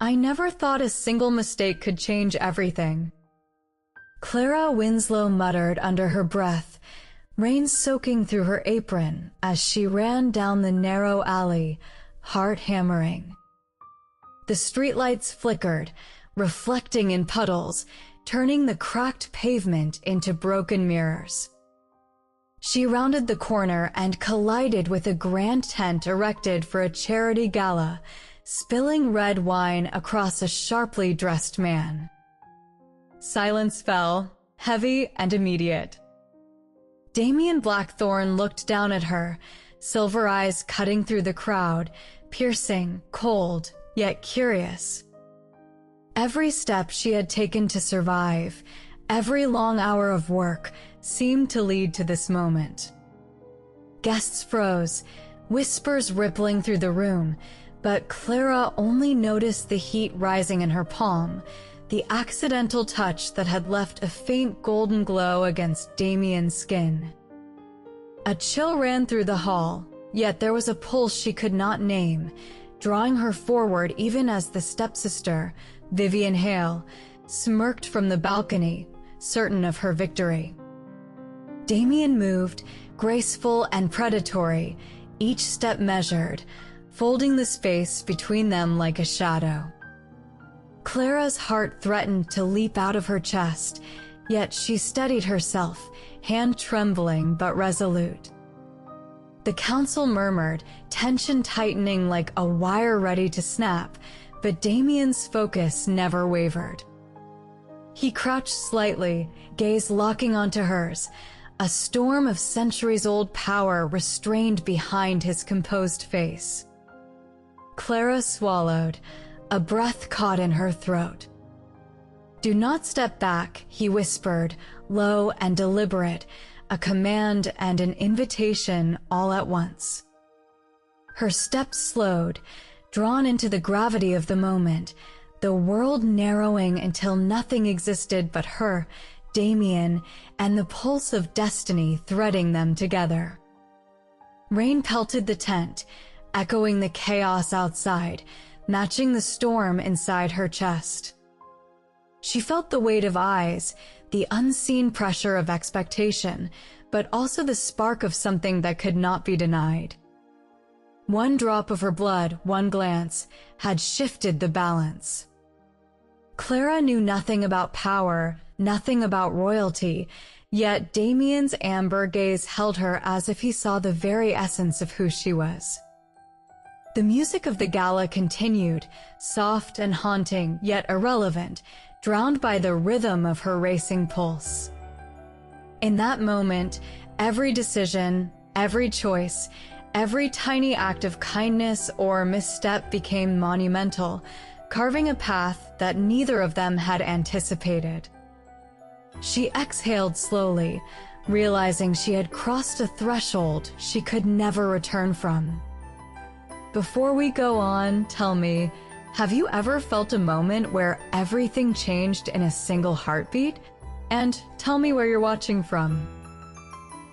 I never thought a single mistake could change everything. Clara Winslow muttered under her breath, rain soaking through her apron as she ran down the narrow alley, heart hammering. The streetlights flickered, reflecting in puddles, turning the cracked pavement into broken mirrors. She rounded the corner and collided with a grand tent erected for a charity gala, spilling red wine across a sharply dressed man. Silence fell, heavy and immediate. Damien Blackthorne looked down at her, silver eyes cutting through the crowd, piercing, cold, yet curious. Every step she had taken to survive, every long hour of work, seemed to lead to this moment. Guests froze, whispers rippling through the room, but Clara only noticed the heat rising in her palm, the accidental touch that had left a faint golden glow against Damien's skin. A chill ran through the hall, yet there was a pulse she could not name, drawing her forward even as the stepsister, Vivian Hale, smirked from the balcony, certain of her victory. Damien moved, graceful and predatory, each step measured, folding the space between them like a shadow. Clara's heart threatened to leap out of her chest, yet she steadied herself, hand trembling but resolute. The council murmured, tension tightening like a wire ready to snap, but Damien's focus never wavered. He crouched slightly, gaze locking onto hers, a storm of centuries-old power restrained behind his composed face. Clara swallowed, a breath caught in her throat. "Do not step back," he whispered, low and deliberate, a command and an invitation all at once. Her steps slowed, drawn into the gravity of the moment, the world narrowing until nothing existed but her, Damien, and the pulse of destiny threading them together. Rain pelted the tent, echoing the chaos outside, matching the storm inside her chest. She felt the weight of eyes, the unseen pressure of expectation, but also the spark of something that could not be denied. One drop of her blood, one glance, had shifted the balance. Clara knew nothing about power, nothing about royalty, yet Damien's amber gaze held her as if he saw the very essence of who she was. The music of the gala continued, soft and haunting, yet irrelevant, drowned by the rhythm of her racing pulse. In that moment, every decision, every choice, every tiny act of kindness or misstep became monumental, carving a path that neither of them had anticipated. She exhaled slowly, realizing she had crossed a threshold she could never return from. Before we go on, tell me, have you ever felt a moment where everything changed in a single heartbeat? And tell me where you're watching from.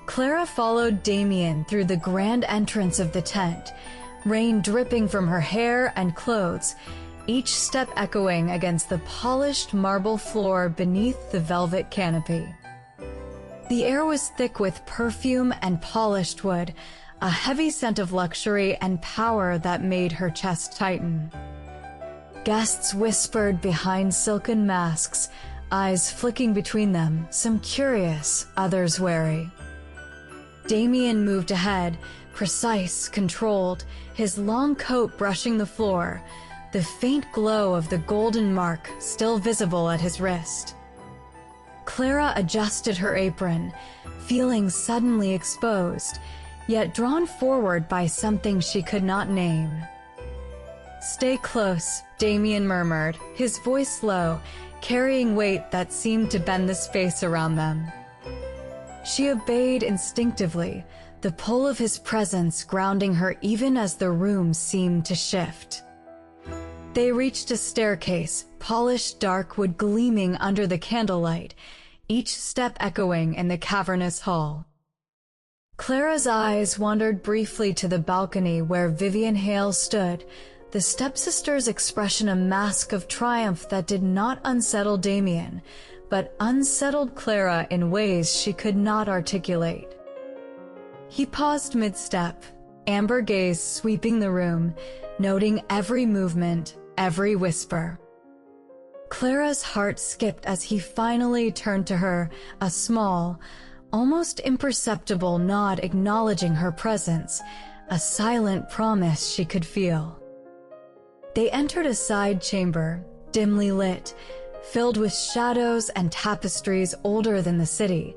Clara followed Damien through the grand entrance of the tent, rain dripping from her hair and clothes, each step echoing against the polished marble floor beneath the velvet canopy. The air was thick with perfume and polished wood, a heavy scent of luxury and power that made her chest tighten. Guests whispered behind silken masks, eyes flicking between them, some curious, others wary. Damien moved ahead, precise, controlled, his long coat brushing the floor, the faint glow of the golden mark still visible at his wrist. Clara adjusted her apron, feeling suddenly exposed, yet drawn forward by something she could not name. "Stay close," Damien murmured, his voice low, carrying weight that seemed to bend the space around them. She obeyed instinctively, the pull of his presence grounding her even as the room seemed to shift. They reached a staircase, polished dark wood gleaming under the candlelight, each step echoing in the cavernous hall. Clara's eyes wandered briefly to the balcony where Vivian Hale stood, the stepsister's expression a mask of triumph that did not unsettle Damien, but unsettled Clara in ways she could not articulate. He paused mid-step, amber gaze sweeping the room, noting every movement, every whisper. Clara's heart skipped as he finally turned to her, a small, almost imperceptible nod acknowledging her presence, a silent promise she could feel. They entered a side chamber, dimly lit, filled with shadows and tapestries older than the city,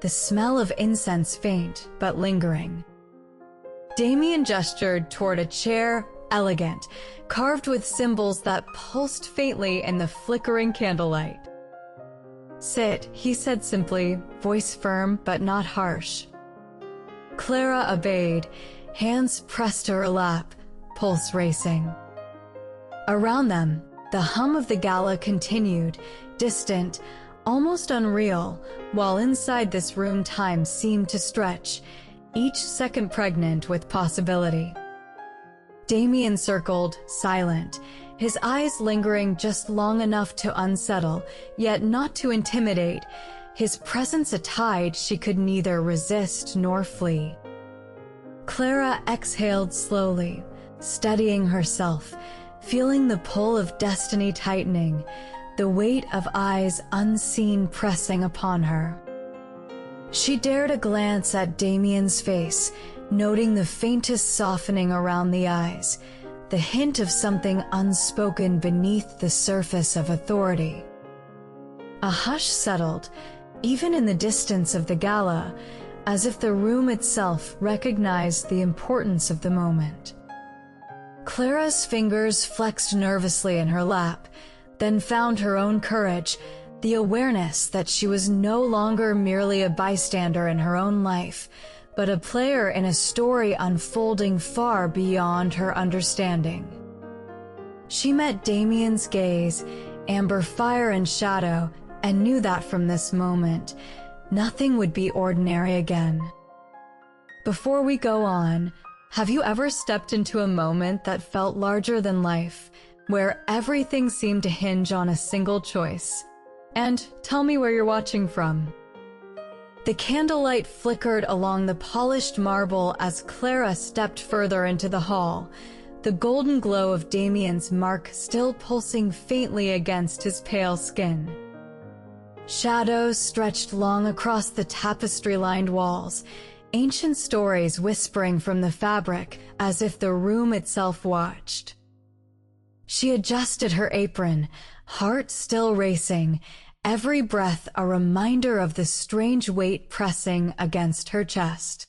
the smell of incense faint but lingering. Damien gestured toward a chair, elegant, carved with symbols that pulsed faintly in the flickering candlelight. "Sit," he said simply, voice firm but not harsh. Clara obeyed, hands pressed to her lap, pulse racing. Around them, the hum of the gala continued, distant, almost unreal, while inside this room time seemed to stretch, each second pregnant with possibility. Damien circled, silent, his eyes lingering just long enough to unsettle, yet not to intimidate, his presence a tide she could neither resist nor flee. Clara exhaled slowly, steadying herself, feeling the pull of destiny tightening, the weight of eyes unseen pressing upon her. She dared a glance at Damien's face, noting the faintest softening around the eyes, the hint of something unspoken beneath the surface of authority. A hush settled, even in the distance of the gala, as if the room itself recognized the importance of the moment. Clara's fingers flexed nervously in her lap, then found her own courage, the awareness that she was no longer merely a bystander in her own life, but a player in a story unfolding far beyond her understanding. She met Damien's gaze, amber fire and shadow, and knew that from this moment, nothing would be ordinary again. Before we go on, have you ever stepped into a moment that felt larger than life, where everything seemed to hinge on a single choice? And tell me where you're watching from. The candlelight flickered along the polished marble as Clara stepped further into the hall, the golden glow of Damien's mark still pulsing faintly against his pale skin. Shadows stretched long across the tapestry-lined walls, ancient stories whispering from the fabric as if the room itself watched. She adjusted her apron, heart still racing, every breath a reminder of the strange weight pressing against her chest.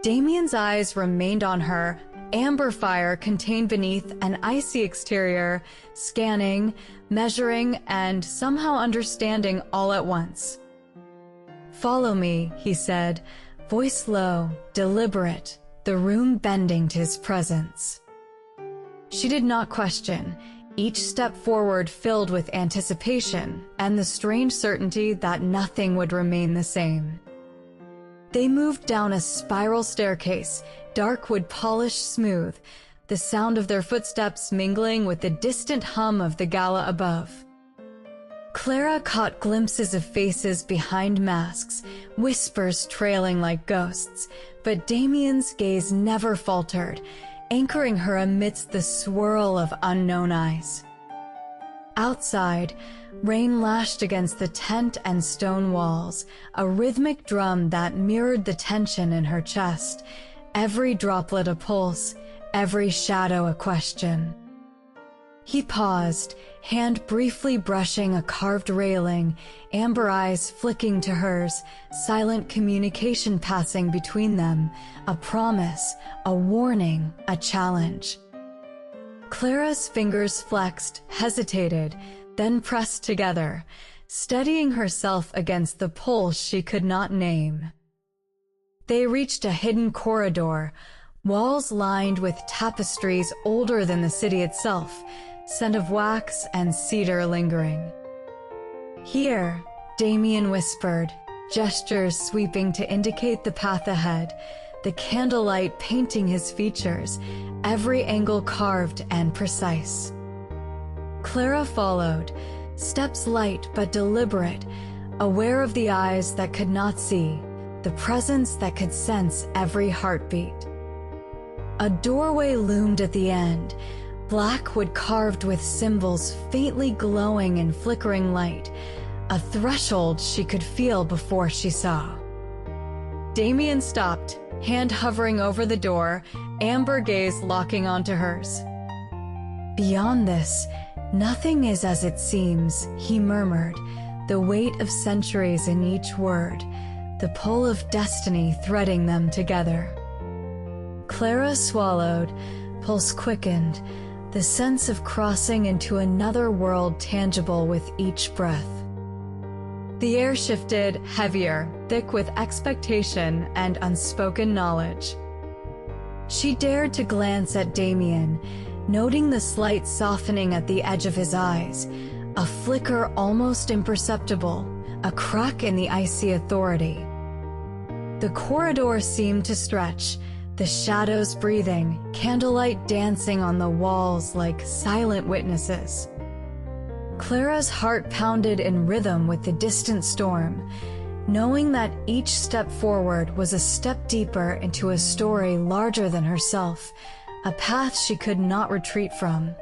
Damien's eyes remained on her, amber fire contained beneath an icy exterior, scanning, measuring, and somehow understanding all at once. "Follow me," he said, voice low, deliberate, the room bending to his presence. She did not question, each step forward filled with anticipation and the strange certainty that nothing would remain the same. They moved down a spiral staircase, dark wood polished smooth, the sound of their footsteps mingling with the distant hum of the gala above. Clara caught glimpses of faces behind masks, whispers trailing like ghosts, but Damien's gaze never faltered, anchoring her amidst the swirl of unknown eyes. Outside, rain lashed against the tent and stone walls, a rhythmic drum that mirrored the tension in her chest, every droplet a pulse, every shadow a question. He paused, hand briefly brushing a carved railing, amber eyes flicking to hers, silent communication passing between them, a promise, a warning, a challenge. Clara's fingers flexed, hesitated, then pressed together, steadying herself against the pull she could not name. They reached a hidden corridor, walls lined with tapestries older than the city itself, scent of wax and cedar lingering. "Here," Damien whispered, gestures sweeping to indicate the path ahead, the candlelight painting his features, every angle carved and precise. Clara followed, steps light but deliberate, aware of the eyes that could not see, the presence that could sense every heartbeat. A doorway loomed at the end, black wood carved with symbols faintly glowing in flickering light, a threshold she could feel before she saw. Damien stopped, hand hovering over the door, amber gaze locking onto hers. "Beyond this, nothing is as it seems," he murmured, the weight of centuries in each word, the pull of destiny threading them together. Clara swallowed, pulse quickened, the sense of crossing into another world tangible with each breath. The air shifted, heavier, thick with expectation and unspoken knowledge. She dared to glance at Damien, noting the slight softening at the edge of his eyes, a flicker almost imperceptible, a crack in the icy authority. The corridor seemed to stretch, the shadows breathing, candlelight dancing on the walls like silent witnesses. Clara's heart pounded in rhythm with the distant storm, knowing that each step forward was a step deeper into a story larger than herself, a path she could not retreat from.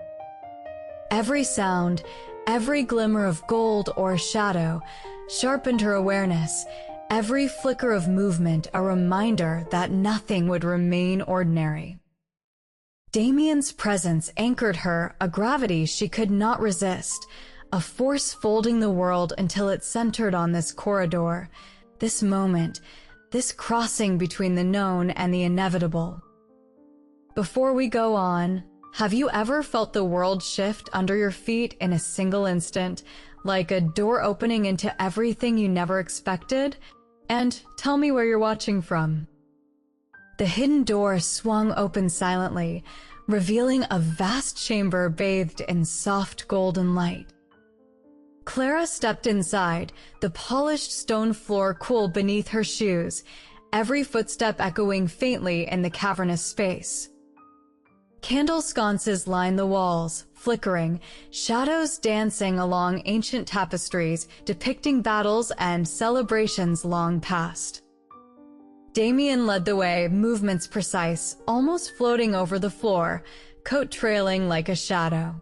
Every sound, every glimmer of gold or shadow, sharpened her awareness, every flicker of movement a reminder that nothing would remain ordinary. Damien's presence anchored her, a gravity she could not resist, a force folding the world until it centered on this corridor, this moment, this crossing between the known and the inevitable. Before we go on, have you ever felt the world shift under your feet in a single instant, like a door opening into everything you never expected? And tell me where you're watching from. The hidden door swung open silently, revealing a vast chamber bathed in soft golden light. Clara stepped inside, the polished stone floor cool beneath her shoes, every footstep echoing faintly in the cavernous space. Candle sconces lined the walls, flickering, shadows dancing along ancient tapestries depicting battles and celebrations long past. Damien led the way, movements precise, almost floating over the floor, coat trailing like a shadow.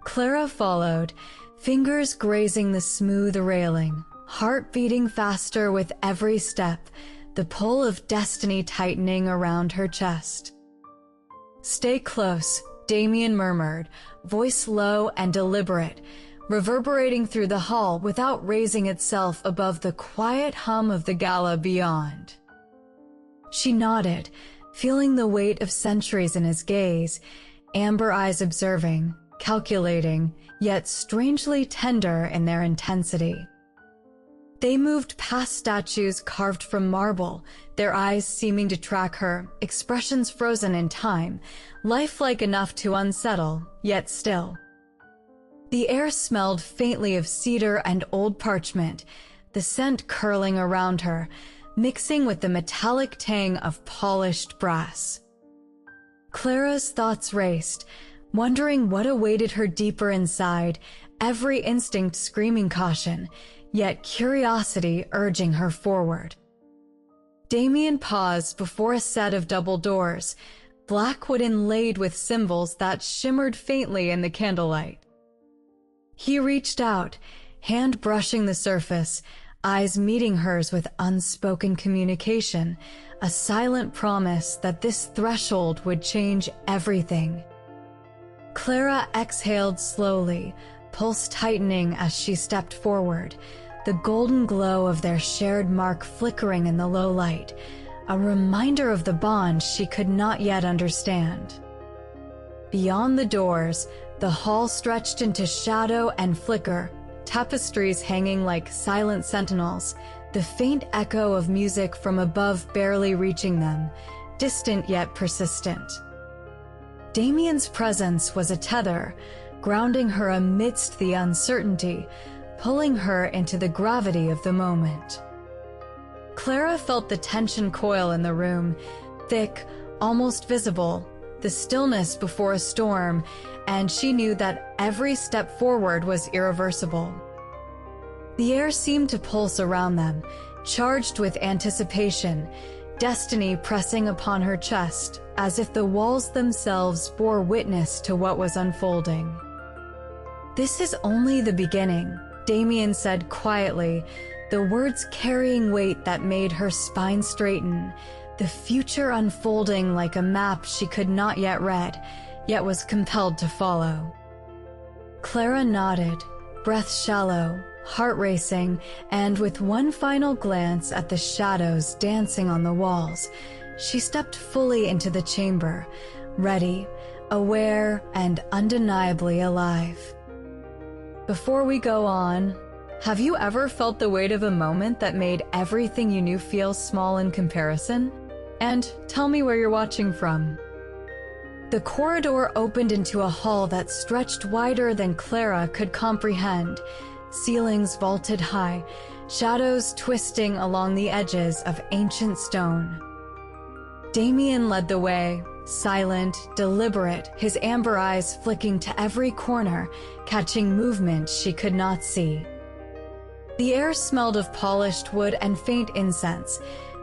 Clara followed, fingers grazing the smooth railing, heart beating faster with every step, the pull of destiny tightening around her chest. "Stay close," Damien murmured, voice low and deliberate, reverberating through the hall without raising itself above the quiet hum of the gala beyond. She nodded, feeling the weight of centuries in his gaze, amber eyes observing, calculating, yet strangely tender in their intensity. They moved past statues carved from marble, their eyes seeming to track her, expressions frozen in time, lifelike enough to unsettle, yet still. The air smelled faintly of cedar and old parchment, the scent curling around her, mixing with the metallic tang of polished brass. Clara's thoughts raced, wondering what awaited her deeper inside, every instinct screaming caution, yet curiosity urging her forward. Damien paused before a set of double doors, black wood inlaid with symbols that shimmered faintly in the candlelight. He reached out, hand brushing the surface, eyes meeting hers with unspoken communication, a silent promise that this threshold would change everything. Clara exhaled slowly, pulse tightening as she stepped forward, the golden glow of their shared mark flickering in the low light, a reminder of the bond she could not yet understand. Beyond the doors, the hall stretched into shadow and flicker, tapestries hanging like silent sentinels, the faint echo of music from above barely reaching them, distant yet persistent. Damien's presence was a tether, grounding her amidst the uncertainty, pulling her into the gravity of the moment. Clara felt the tension coil in the room, thick, almost visible, the stillness before a storm, and she knew that every step forward was irreversible. The air seemed to pulse around them, charged with anticipation, destiny pressing upon her chest, as if the walls themselves bore witness to what was unfolding. "This is only the beginning," Damien said quietly, the words carrying weight that made her spine straighten, the future unfolding like a map she could not yet read, yet was compelled to follow. Clara nodded, breath shallow, heart racing, and with one final glance at the shadows dancing on the walls, she stepped fully into the chamber, ready, aware, and undeniably alive. Before we go on, have you ever felt the weight of a moment that made everything you knew feel small in comparison? And tell me where you're watching from. The corridor opened into a hall that stretched wider than Clara could comprehend, ceilings vaulted high, shadows twisting along the edges of ancient stone. Damien led the way, silent, deliberate, his amber eyes flicking to every corner, catching movement she could not see. The air smelled of polished wood and faint incense,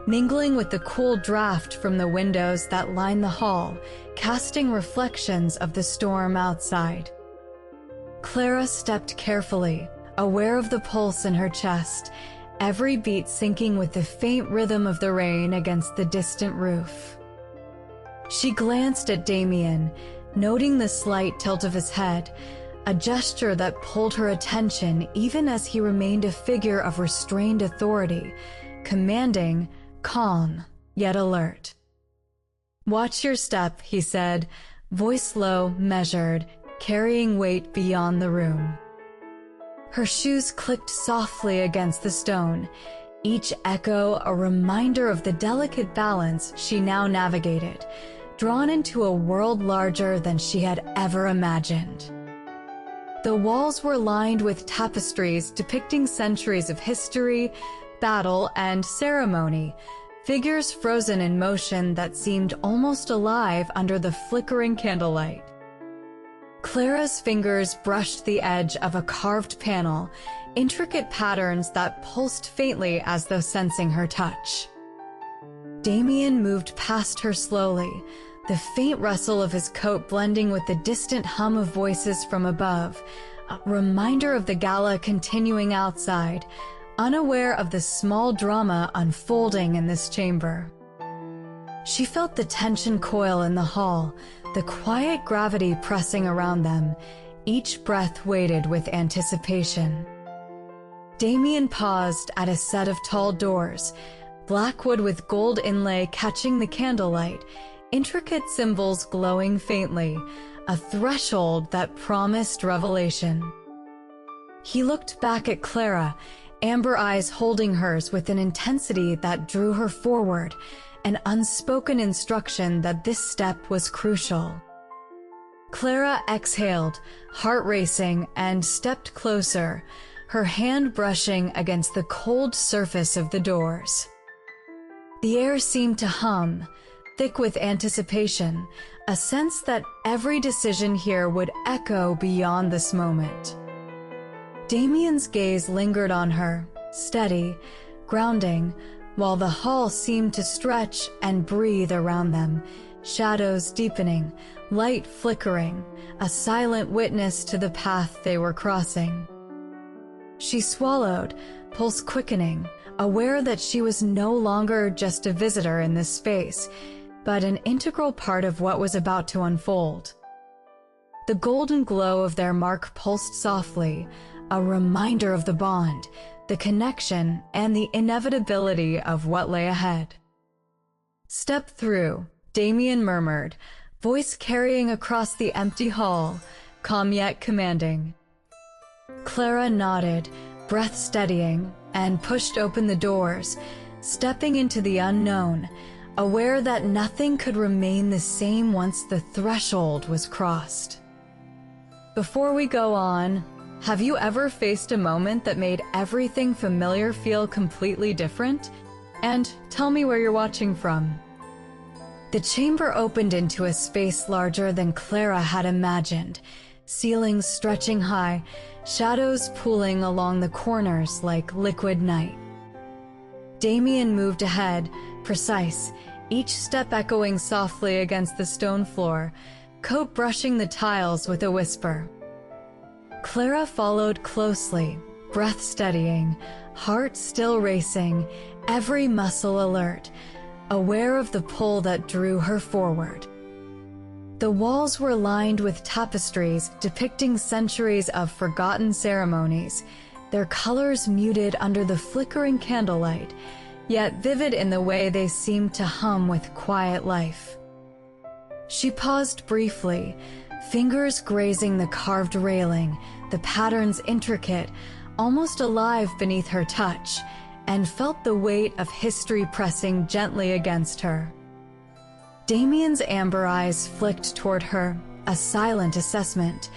mingling with the cool draft from the windows that lined the hall, casting reflections of the storm outside. Clara stepped carefully, aware of the pulse in her chest, every beat syncing with the faint rhythm of the rain against the distant roof. She glanced at Damien, noting the slight tilt of his head, a gesture that pulled her attention even as he remained a figure of restrained authority, commanding, calm, yet alert. "Watch your step," he said, voice low, measured, carrying weight beyond the room. Her shoes clicked softly against the stone, each echo a reminder of the delicate balance she now navigated, drawn into a world larger than she had ever imagined. The walls were lined with tapestries depicting centuries of history, battle, and ceremony, figures frozen in motion that seemed almost alive under the flickering candlelight. Clara's fingers brushed the edge of a carved panel, intricate patterns that pulsed faintly as though sensing her touch. Damien moved past her slowly, the faint rustle of his coat blending with the distant hum of voices from above, a reminder of the gala continuing outside, unaware of the small drama unfolding in this chamber. She felt the tension coil in the hall, the quiet gravity pressing around them, each breath weighted with anticipation. Damien paused at a set of tall doors, black wood with gold inlay catching the candlelight, intricate symbols glowing faintly, a threshold that promised revelation. He looked back at Clara, amber eyes holding hers with an intensity that drew her forward, an unspoken instruction that this step was crucial. Clara exhaled, heart racing, and stepped closer, her hand brushing against the cold surface of the doors. The air seemed to hum, thick with anticipation, a sense that every decision here would echo beyond this moment. Damien's gaze lingered on her, steady, grounding, while the hall seemed to stretch and breathe around them, shadows deepening, light flickering, a silent witness to the path they were crossing. She swallowed, pulse quickening, aware that she was no longer just a visitor in this space, but an integral part of what was about to unfold. The golden glow of their mark pulsed softly, a reminder of the bond, the connection, and the inevitability of what lay ahead. "Step through," Damien murmured, voice carrying across the empty hall, calm yet commanding. Clara nodded, breath steadying, and pushed open the doors, stepping into the unknown, aware that nothing could remain the same once the threshold was crossed. Before we go on, have you ever faced a moment that made everything familiar feel completely different? And tell me where you're watching from. The chamber opened into a space larger than Clara had imagined, ceilings stretching high, shadows pooling along the corners like liquid night. Damien moved ahead, precise, each step echoing softly against the stone floor, coat brushing the tiles with a whisper. Clara followed closely, breath steadying, heart still racing, every muscle alert, aware of the pull that drew her forward. The walls were lined with tapestries depicting centuries of forgotten ceremonies, their colors muted under the flickering candlelight, yet vivid in the way they seemed to hum with quiet life. She paused briefly, fingers grazing the carved railing, the patterns intricate, almost alive beneath her touch, and felt the weight of history pressing gently against her. Damien's amber eyes flicked toward her, a silent assessment,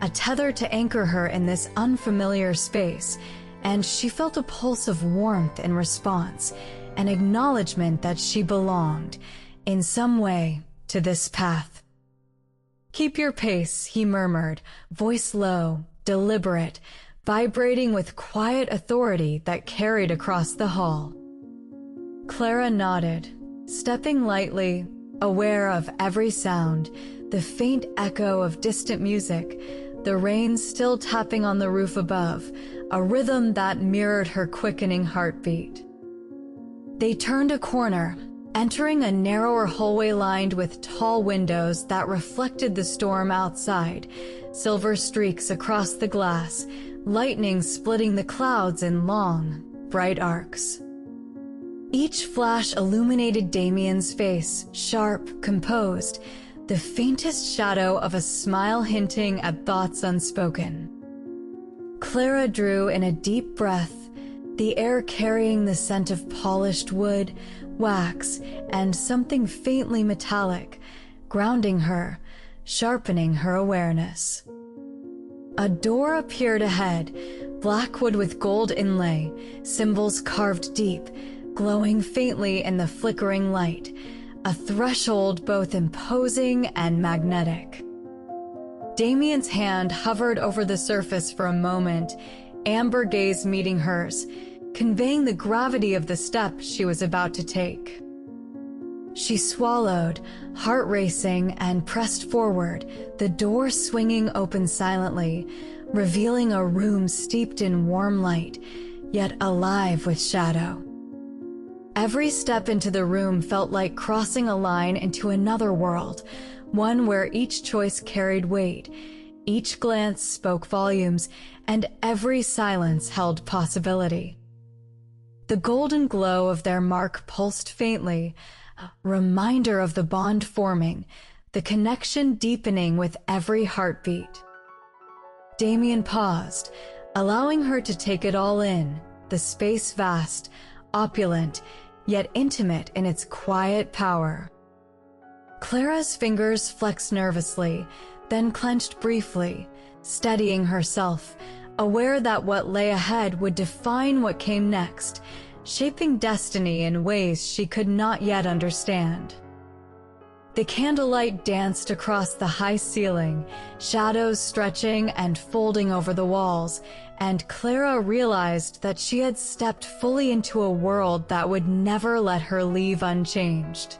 a tether to anchor her in this unfamiliar space, and she felt a pulse of warmth in response, an acknowledgement that she belonged, in some way, to this path. "Keep your pace," he murmured, voice low, deliberate, vibrating with quiet authority that carried across the hall. Clara nodded, stepping lightly, aware of every sound, the faint echo of distant music, the rain still tapping on the roof above, a rhythm that mirrored her quickening heartbeat. They turned a corner, entering a narrower hallway lined with tall windows that reflected the storm outside, silver streaks across the glass, lightning splitting the clouds in long, bright arcs. Each flash illuminated Damien's face, sharp, composed, the faintest shadow of a smile hinting at thoughts unspoken. Clara drew in a deep breath, the air carrying the scent of polished wood, wax, and something faintly metallic, grounding her, sharpening her awareness. A door appeared ahead, black wood with gold inlay, symbols carved deep, glowing faintly in the flickering light, a threshold both imposing and magnetic. Damien's hand hovered over the surface for a moment, amber gaze meeting hers, conveying the gravity of the step she was about to take. She swallowed, heart racing, and pressed forward, the door swinging open silently, revealing a room steeped in warm light, yet alive with shadow. Every step into the room felt like crossing a line into another world, one where each choice carried weight, each glance spoke volumes, and every silence held possibility. The golden glow of their mark pulsed faintly, a reminder of the bond forming, the connection deepening with every heartbeat. Damien paused, allowing her to take it all in, the space vast, opulent, yet intimate in its quiet power. Clara's fingers flexed nervously, then clenched briefly, steadying herself, aware that what lay ahead would define what came next, shaping destiny in ways she could not yet understand. The candlelight danced across the high ceiling, shadows stretching and folding over the walls, and Clara realized that she had stepped fully into a world that would never let her leave unchanged.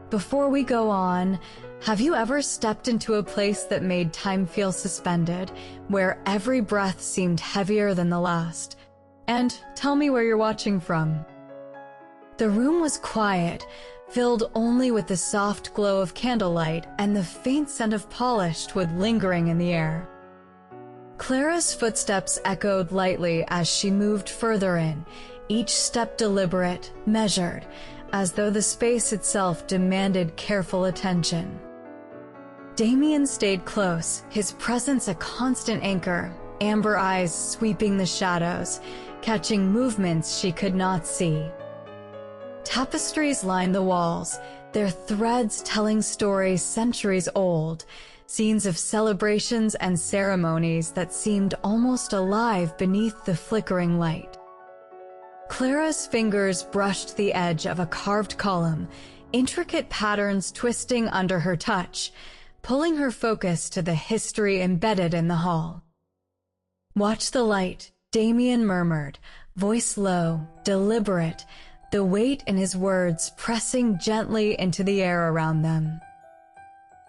Before we go on, have you ever stepped into a place that made time feel suspended, where every breath seemed heavier than the last? And tell me where you're watching from. The room was quiet, filled only with the soft glow of candlelight and the faint scent of polished wood lingering in the air. Clara's footsteps echoed lightly as she moved further in, each step deliberate, measured, as though the space itself demanded careful attention. Damien stayed close, his presence a constant anchor, amber eyes sweeping the shadows, catching movements she could not see. Tapestries lined the walls, their threads telling stories centuries old, scenes of celebrations and ceremonies that seemed almost alive beneath the flickering light. Clara's fingers brushed the edge of a carved column, intricate patterns twisting under her touch, pulling her focus to the history embedded in the hall. "Watch the light," Damien murmured, voice low, deliberate, the weight in his words pressing gently into the air around them.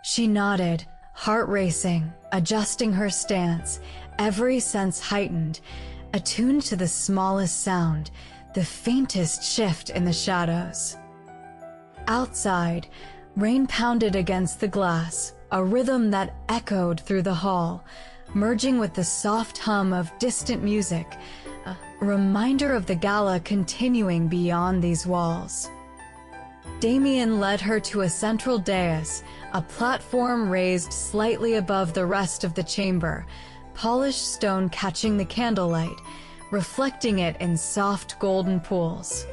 She nodded, heart racing, adjusting her stance, every sense heightened, attuned to the smallest sound, the faintest shift in the shadows. Outside, rain pounded against the glass, a rhythm that echoed through the hall, merging with the soft hum of distant music, a reminder of the gala continuing beyond these walls. Damien led her to a central dais, a platform raised slightly above the rest of the chamber, polished stone catching the candlelight, reflecting it in soft golden pools.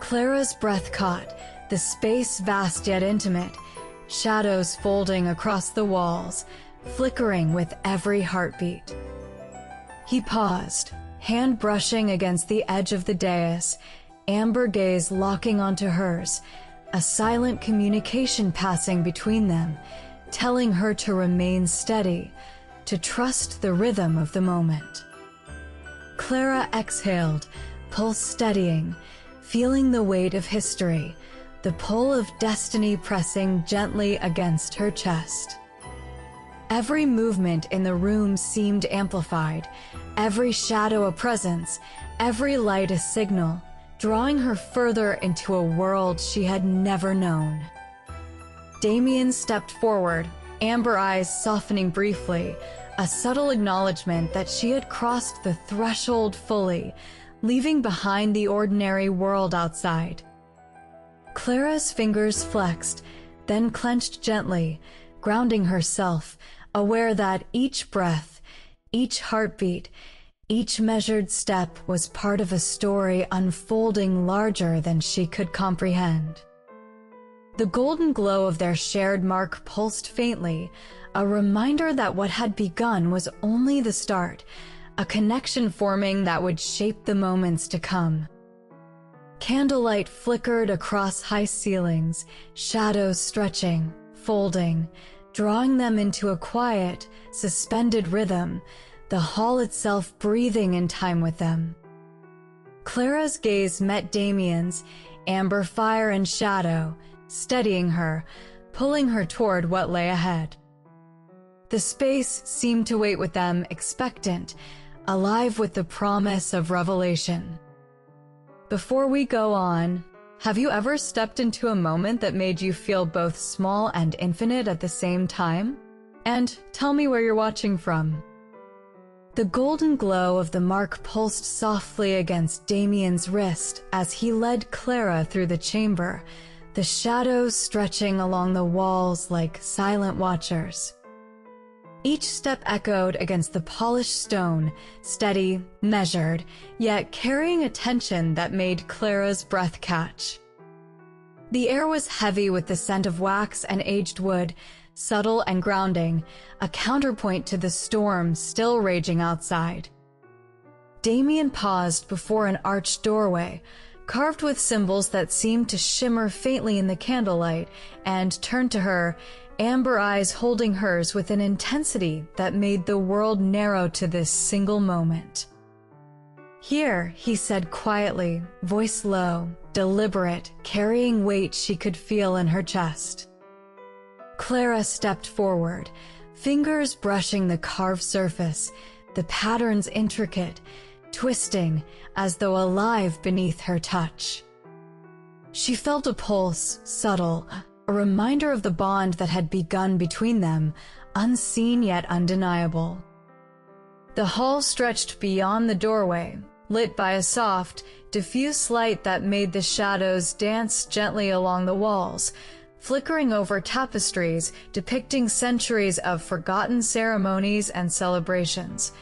Clara's breath caught, the space vast yet intimate, shadows folding across the walls, flickering with every heartbeat. He paused, hand brushing against the edge of the dais, amber gaze locking onto hers, a silent communication passing between them, telling her to remain steady, to trust the rhythm of the moment. Clara exhaled, pulse steadying, feeling the weight of history, the pull of destiny pressing gently against her chest. Every movement in the room seemed amplified, every shadow a presence, every light a signal, drawing her further into a world she had never known. Damien stepped forward, amber eyes softening briefly, a subtle acknowledgement that she had crossed the threshold fully, leaving behind the ordinary world outside. Clara's fingers flexed, then clenched gently, grounding herself, aware that each breath, each heartbeat, each measured step was part of a story unfolding larger than she could comprehend. The golden glow of their shared mark pulsed faintly, a reminder that what had begun was only the start, a connection forming that would shape the moments to come. Candlelight flickered across high ceilings, shadows stretching, folding, drawing them into a quiet, suspended rhythm, the hall itself breathing in time with them. Clara's gaze met Damien's, amber fire and shadow, steadying her, pulling her toward what lay ahead. The space seemed to wait with them, expectant, alive with the promise of revelation. Before we go on, have you ever stepped into a moment that made you feel both small and infinite at the same time? And tell me where you're watching from. The golden glow of the mark pulsed softly against Damien's wrist as he led Clara through the chamber, the shadows stretching along the walls like silent watchers. Each step echoed against the polished stone, steady, measured, yet carrying a tension that made Clara's breath catch. The air was heavy with the scent of wax and aged wood, subtle and grounding, a counterpoint to the storm still raging outside. Damien paused before an arched doorway, carved with symbols that seemed to shimmer faintly in the candlelight, and turned to her, amber eyes holding hers with an intensity that made the world narrow to this single moment. "Here," he said quietly, voice low, deliberate, carrying weight she could feel in her chest. Clara stepped forward, fingers brushing the carved surface, the patterns intricate, twisting as though alive beneath her touch. She felt a pulse, subtle, a reminder of the bond that had begun between them, unseen yet undeniable. The hall stretched beyond the doorway, lit by a soft, diffuse light that made the shadows dance gently along the walls, flickering over tapestries depicting centuries of forgotten ceremonies and celebrations.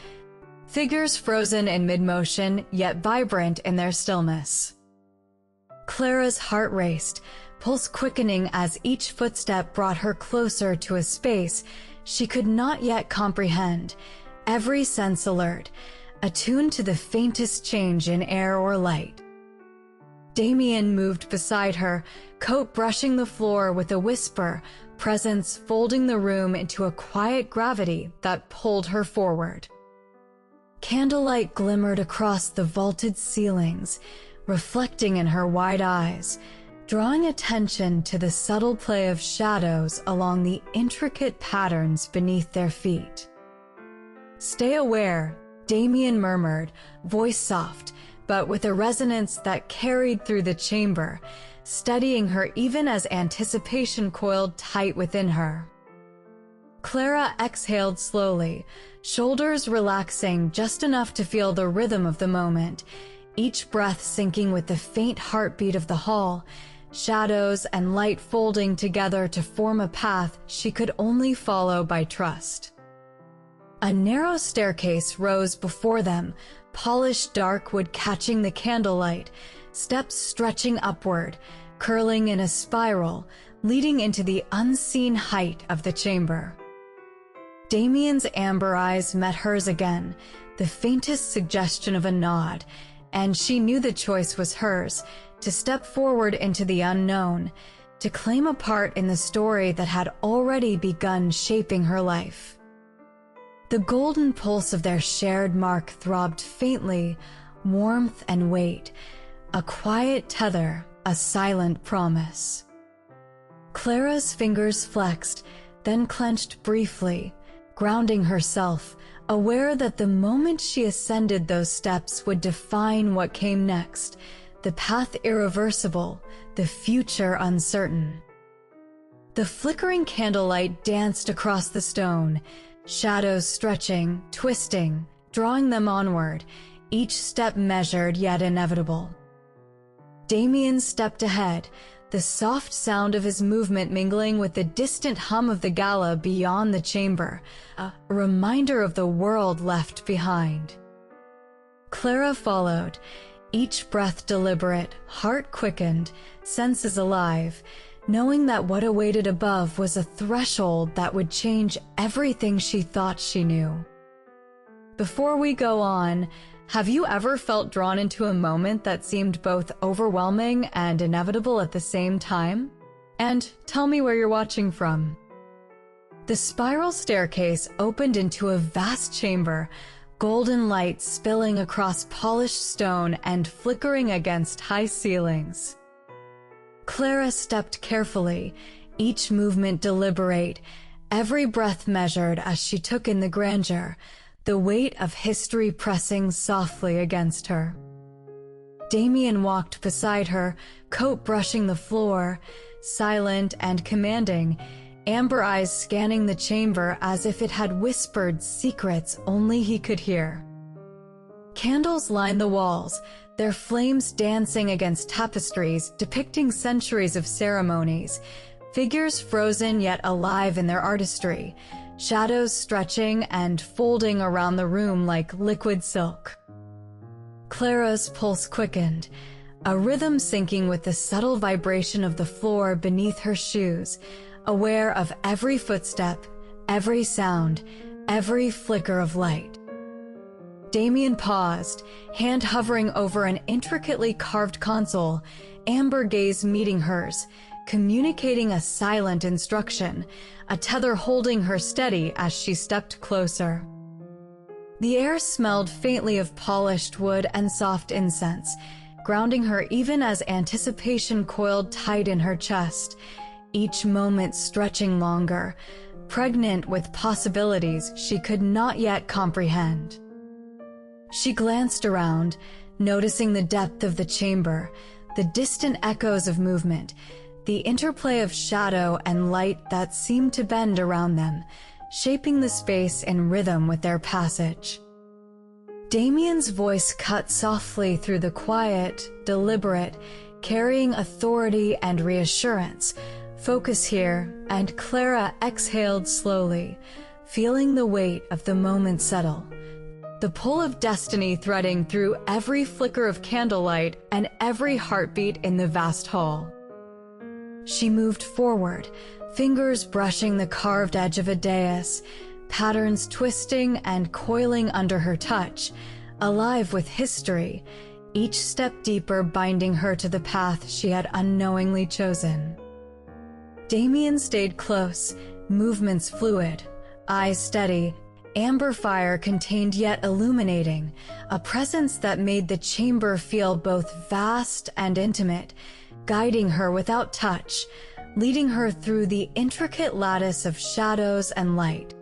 Figures frozen in mid-motion, yet vibrant in their stillness. Clara's heart raced, pulse quickening as each footstep brought her closer to a space she could not yet comprehend, every sense alert, attuned to the faintest change in air or light. Damien moved beside her, coat brushing the floor with a whisper, presence folding the room into a quiet gravity that pulled her forward. Candlelight glimmered across the vaulted ceilings, reflecting in her wide eyes, drawing attention to the subtle play of shadows along the intricate patterns beneath their feet. "Stay aware," Damien murmured, voice soft, but with a resonance that carried through the chamber, steadying her even as anticipation coiled tight within her. Clara exhaled slowly, shoulders relaxing just enough to feel the rhythm of the moment, each breath syncing with the faint heartbeat of the hall, shadows and light folding together to form a path she could only follow by trust. A narrow staircase rose before them, polished dark wood catching the candlelight, steps stretching upward, curling in a spiral, leading into the unseen height of the chamber. Damien's amber eyes met hers again, the faintest suggestion of a nod, and she knew the choice was hers, to step forward into the unknown, to claim a part in the story that had already begun shaping her life. The golden pulse of their shared mark throbbed faintly, warmth and weight, a quiet tether, a silent promise. Clara's fingers flexed, then clenched briefly, grounding herself, aware that the moment she ascended those steps would define what came next, the path irreversible, the future uncertain. The flickering candlelight danced across the stone, shadows stretching, twisting, drawing them onward, each step measured yet inevitable. Damien stepped ahead, the soft sound of his movement mingling with the distant hum of the gala beyond the chamber, a reminder of the world left behind. Clara followed, each breath deliberate, heart quickened, senses alive, knowing that what awaited above was a threshold that would change everything she thought she knew. Before we go on, have you ever felt drawn into a moment that seemed both overwhelming and inevitable at the same time? And tell me where you're watching from. The spiral staircase opened into a vast chamber, golden light spilling across polished stone and flickering against high ceilings. Clara stepped carefully, each movement deliberate, every breath measured as she took in the grandeur, the weight of history pressing softly against her. Damien walked beside her, coat brushing the floor, silent and commanding, amber eyes scanning the chamber as if it had whispered secrets only he could hear. Candles lined the walls, their flames dancing against tapestries depicting centuries of ceremonies, figures frozen yet alive in their artistry, shadows stretching and folding around the room like liquid silk. Clara's pulse quickened, a rhythm syncing with the subtle vibration of the floor beneath her shoes, aware of every footstep, every sound, every flicker of light. Damien paused, hand hovering over an intricately carved console, amber gaze meeting hers, communicating a silent instruction, a tether holding her steady as she stepped closer. The air smelled faintly of polished wood and soft incense, grounding her even as anticipation coiled tight in her chest, each moment stretching longer, pregnant with possibilities she could not yet comprehend. She glanced around, noticing the depth of the chamber, the distant echoes of movement, the interplay of shadow and light that seemed to bend around them, shaping the space in rhythm with their passage. Damien's voice cut softly through the quiet, deliberate, carrying authority and reassurance. Focus here, and Clara exhaled slowly, feeling the weight of the moment settle. The pull of destiny threading through every flicker of candlelight and every heartbeat in the vast hall. She moved forward, fingers brushing the carved edge of a dais, patterns twisting and coiling under her touch, alive with history, each step deeper binding her to the path she had unknowingly chosen. Damien stayed close, movements fluid, eyes steady, amber fire contained yet illuminating, a presence that made the chamber feel both vast and intimate, guiding her without touch, leading her through the intricate lattice of shadows and light.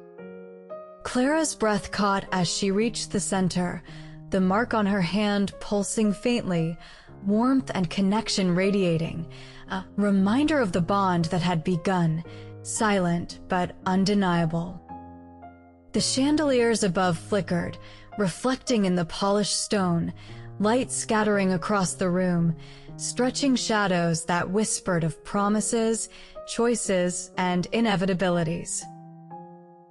Clara's breath caught as she reached the center, the mark on her hand pulsing faintly, warmth and connection radiating, a reminder of the bond that had begun, silent but undeniable. The chandeliers above flickered, reflecting in the polished stone, light scattering across the room, stretching shadows that whispered of promises, choices, and inevitabilities.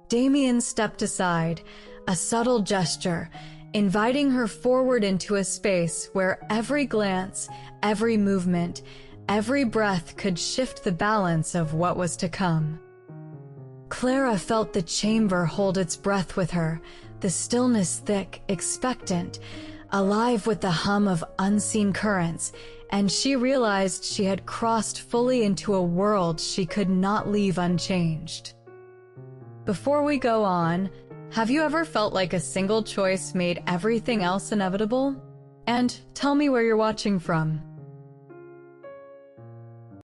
Damien stepped aside, a subtle gesture, inviting her forward into a space where every glance, every movement, every breath could shift the balance of what was to come. Clara felt the chamber hold its breath with her, the stillness thick, expectant, alive with the hum of unseen currents, and she realized she had crossed fully into a world she could not leave unchanged. Before we go on, have you ever felt like a single choice made everything else inevitable? And tell me where you're watching from.